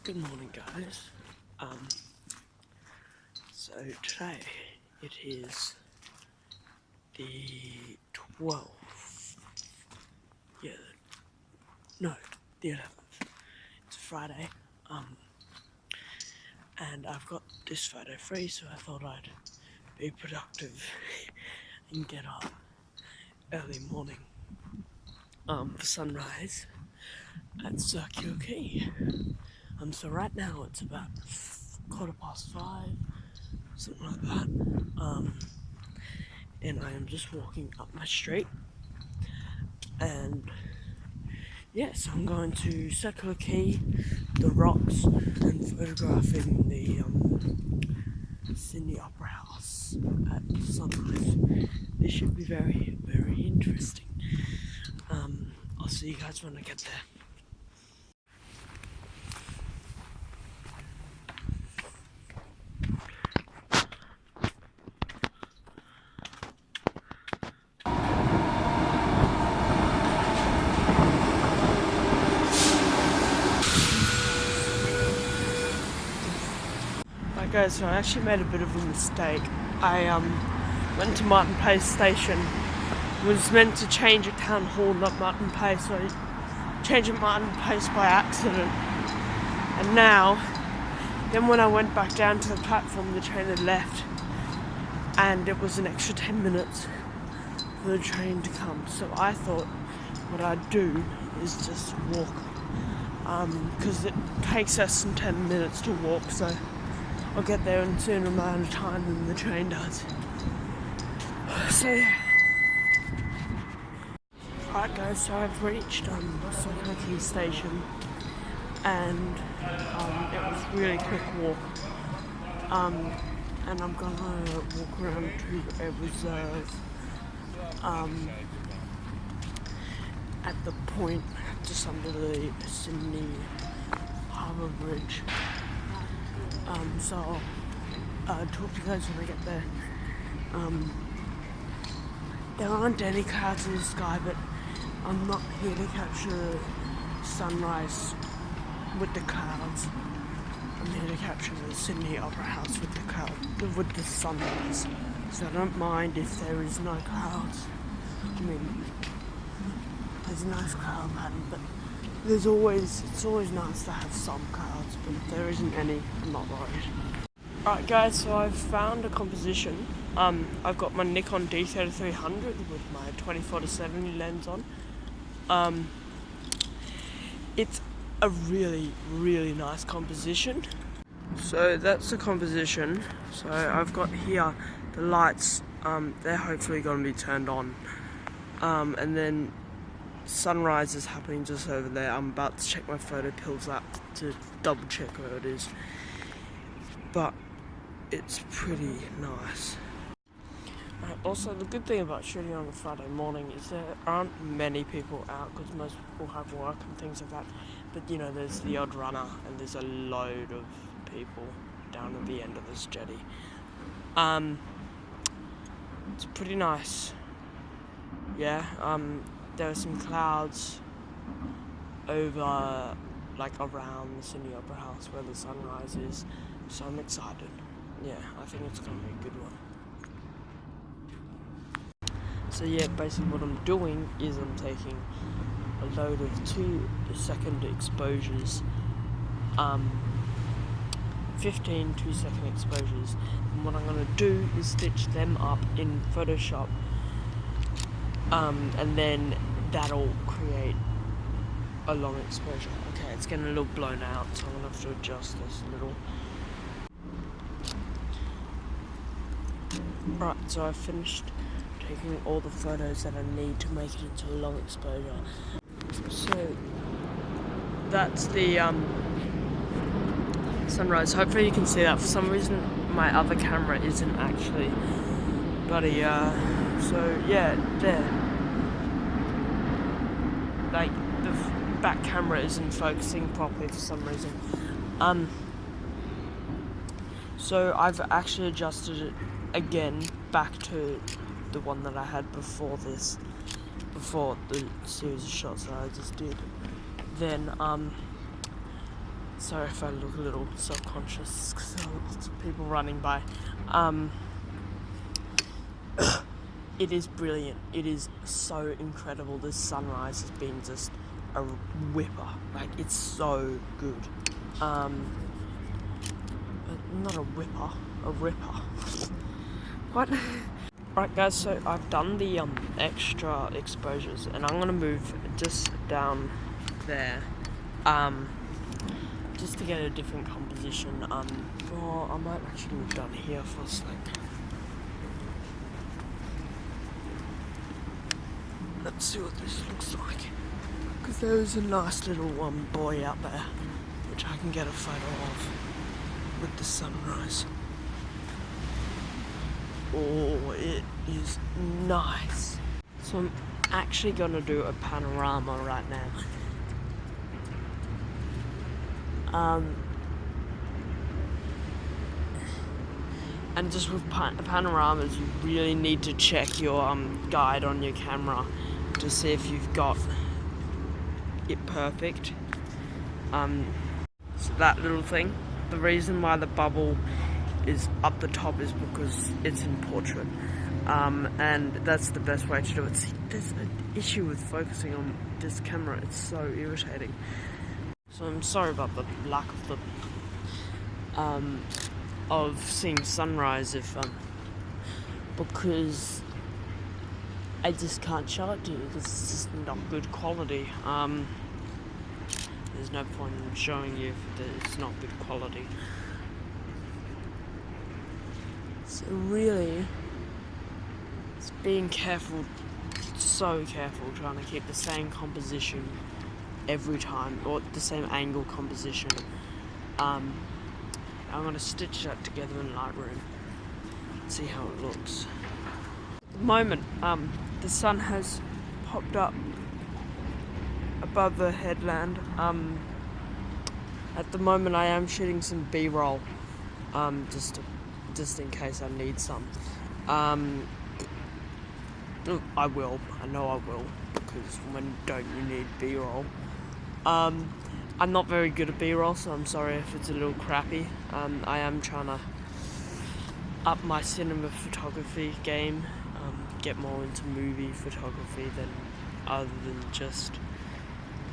Good morning, guys. So today it is the 12th. Yeah, no, the 11th. It's Friday. And I've got this photo free, so I thought I'd be productive and get up early morning. For sunrise at Circular Quay. So right now it's about 5:15, something like that. And I am just walking up my street, and yes, I'm going to Circular Quay, the rocks, and photographing the Sydney Opera House at sunrise. This should be very, very interesting. I'll see you guys when I get there. Right guys, so I actually made a bit of a mistake. I went to Martin Place station, was meant to change at Town Hall, not Martin Place, so I changed at Martin Place by accident. And then when I went back down to the platform, the train had left, and it was an extra 10 minutes for the train to come. So I thought what I'd do is just walk, because it takes less than 10 minutes to walk, so I'll get there in a sooner amount of time than the train does. So yeah. Alright guys, so I've reached Circular Quay station, and it was a really quick walk. And I'm gonna walk around to a reserve at the point just under the Sydney Harbour Bridge. So I'll talk to you guys when I get there. There aren't any clouds in the sky, but I'm not here to capture sunrise with the clouds. I'm here to capture the Sydney Opera House with the sunrise. So I don't mind if there is no clouds. I mean, there's a nice cloud pattern, but it's always nice to have some clouds, but if there isn't any, I'm not worried. Alright guys, so I've found a composition. I've got my Nikon D3300 with my 24-70 lens on. It's a really, really nice composition. So that's the composition. So I've got here the lights, they're hopefully going to be turned on. And then sunrise is happening just over there. I'm about to check my photo pills app to double check where it is. But it's pretty nice. Also, the good thing about shooting on a Friday morning is there aren't many people out, because most people have work and things like that. But you know, there's the odd runner, and there's a load of people down at the end of this jetty. It's pretty nice. Yeah. There are some clouds over, like around the Sydney Opera House where the sunrise is, so I'm excited. Yeah, I think it's going to be a good one. So yeah, basically what I'm doing is I'm taking a load of 2-second exposures, 15 2-second exposures, and what I'm going to do is stitch them up in Photoshop, and then that'll create a long exposure. Okay, it's getting a little blown out, so I'm going to have to adjust this a little. Right, so I've finished taking all the photos that I need to make it into a long exposure. So that's the sunrise. Hopefully you can see that. For some reason my other camera isn't actually bloody so yeah, there. Like the back camera isn't focusing properly for some reason. So I've actually adjusted it again back to the one that I had before the series of shots that I just did. Then Sorry if I look a little self-conscious because there are lots of people running by. It is brilliant. It is so incredible. This sunrise has been just a whipper. Like, it's so good. Not a whipper, a ripper. What? Right, guys, so I've done the extra exposures, and I'm gonna move just down there, just to get a different composition. Well, I might actually move down here for a sec. Let's see what this looks like. Because there is a nice little boy out there, which I can get a photo of with the sunrise. Oh, it is nice. So I'm actually gonna do a panorama right now. And just with panoramas, you really need to check your guide on your camera to see if you've got it perfect. So that little thing, the reason why the bubble is up the top is because it's in portrait, and that's the best way to do it. See, there's an issue with focusing on this camera, it's so irritating. So I'm sorry about the lack of seeing sunrise because I just can't show it to you because it's just not good quality. There's no point in showing you if it's not good quality. So really, it's being careful, so careful, trying to keep the same composition every time, or the same angle composition. I'm going to stitch that together in Lightroom, see how it looks. At the moment, the sun has popped up above the headland. At the moment I am shooting some B-roll, just in case I need some. I know I will, because when don't you need B-roll? I'm not very good at B-roll, so I'm sorry if it's a little crappy. I am trying to up my cinema photography game, get more into movie photography other than just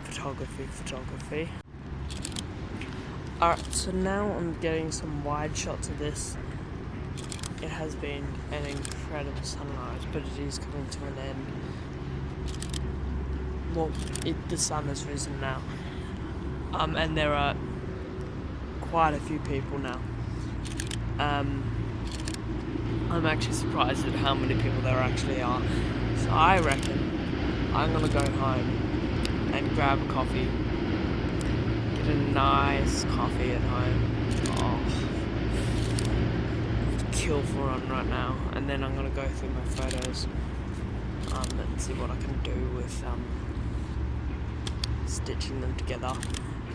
photography. Alright, so now I'm getting some wide shots of this. It has been an incredible sunrise, but it is coming to an end. Well, the sun has risen now. And there are quite a few people now. I'm actually surprised at how many people there actually are. So I reckon I'm gonna go home and grab a coffee. Get a nice coffee at home. Oh, kill for one right now. And then I'm gonna go through my photos and see what I can do with stitching them together.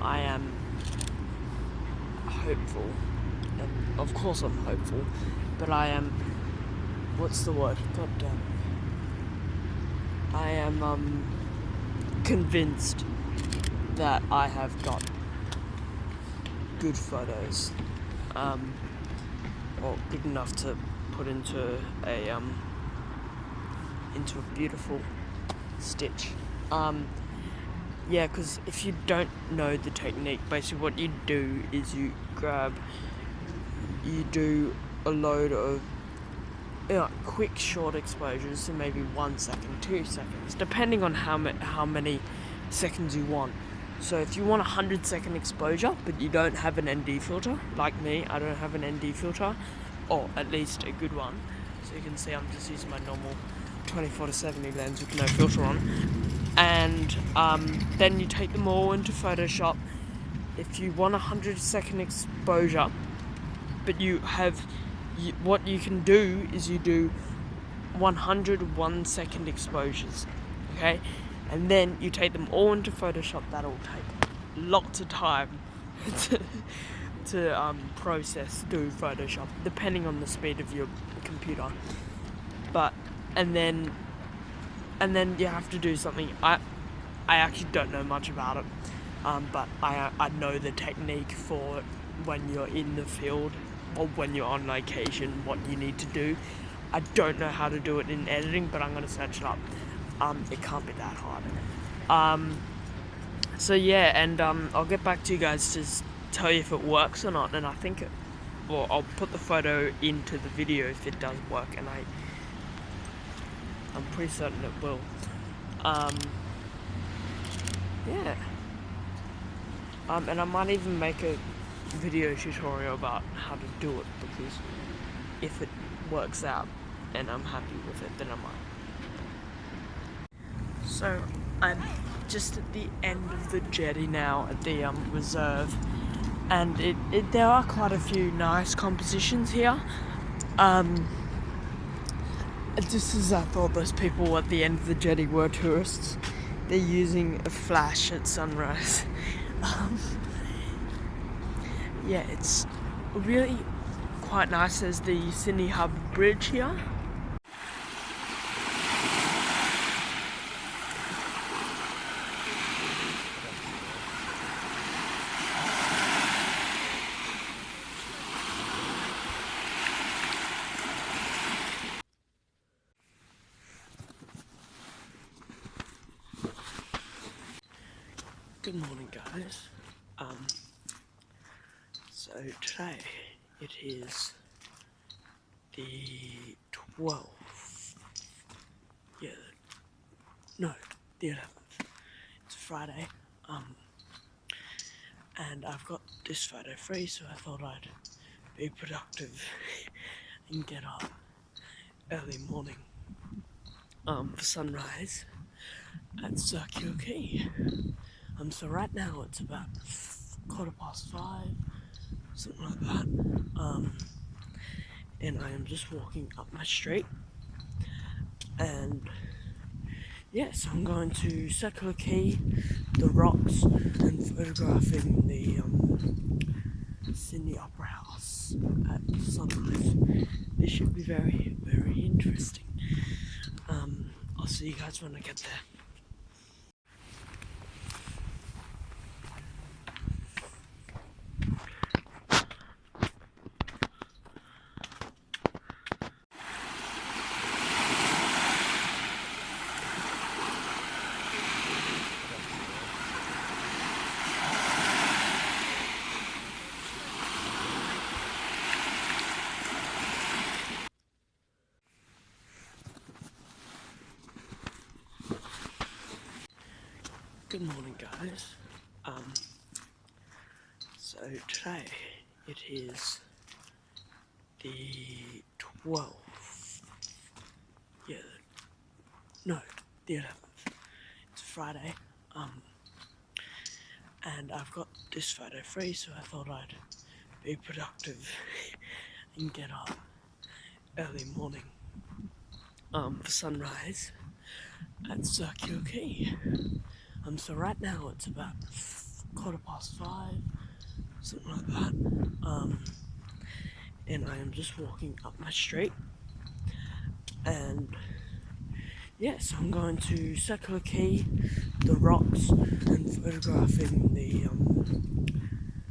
I am hopeful, and of course I'm hopeful, but I am, what's the word? God damn. I am convinced that I have got good photos, or good enough to put into a beautiful stitch. Yeah, because if you don't know the technique, basically what you do is you do a load of quick short exposures, so maybe 1 second, 2 seconds, depending on how many seconds you want. So if you want a 100-second exposure, but you don't have an ND filter, like me, I don't have an ND filter, or at least a good one. So you can see I'm just using my normal 24-70 lens with no filter on. And then you take them all into Photoshop. If you want a 100-second exposure, but what you can do is you do 100 1-second exposures, okay? And then you take them all into Photoshop. That'll take lots of time to process through Photoshop, depending on the speed of your computer. And then you have to do something. I actually don't know much about it, but I know the technique for when you're in the field or when you're on location, what you need to do. I don't know how to do it in editing, but I'm gonna search it up. It can't be that hard. So yeah, and I'll get back to you guys to tell you if it works or not. And I think well, I'll put the photo into the video if it does work, and I'm pretty certain it will. Yeah. And I might even make a video tutorial about how to do it, because if it works out and I'm happy with it, then I might. So I'm just at the end of the jetty now at the reserve, and there are quite a few nice compositions here. Just as I thought those people at the end of the jetty were tourists, they're using a flash at sunrise. Yeah, it's really quite nice. There's the Sydney Harbour Bridge here. Good morning, guys. So today it is the 12th. Yeah, no, the 11th. It's Friday. And I've got this photo free, so I thought I'd be productive and get up early morning for sunrise at Circular Quay. So right now it's about 5:15, something like that. And I am just walking up my street, and yeah, so I'm going to Circular Quay, the rocks, and photographing the Sydney Opera House at sunrise. This should be very, very interesting. I'll see you guys when I get there. Good morning, guys. So today it is the 12th. Yeah, no, the 11th. It's Friday. And I've got this photo free, so I thought I'd be productive and get up early morning for sunrise at Circular Quay. So right now it's about 5:15, something like that. And I am just walking up my street, and yeah, so I'm going to Circular Quay, the rocks, and photographing the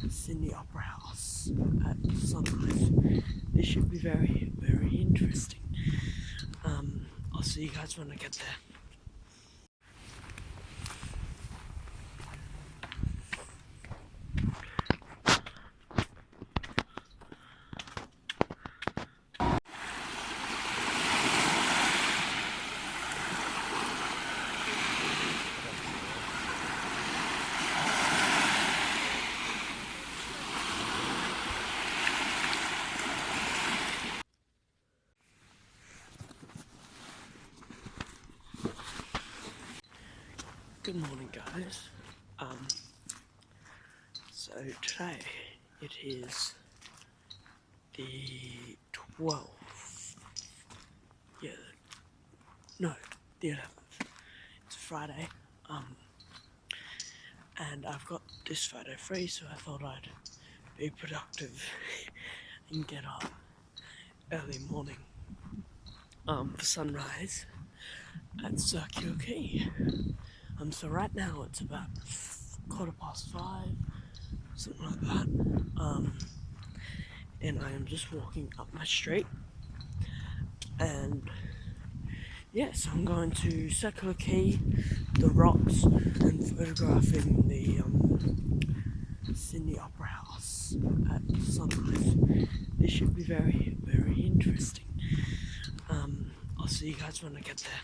Sydney Opera House at sunrise. This should be very, very interesting. I'll see you guys when I get there. Good morning, guys. So today it is the 12th. Yeah, no, the 11th. It's Friday. And I've got this photo free, so I thought I'd be productive and get up early morning for sunrise at Circular Quay. So right now it's about 5:15, something like that. And I am just walking up my street, and yes, I'm going to Circular Quay, the rocks, and photographing the Sydney Opera House at sunrise. This should be very, very interesting. I'll see you guys when I get there.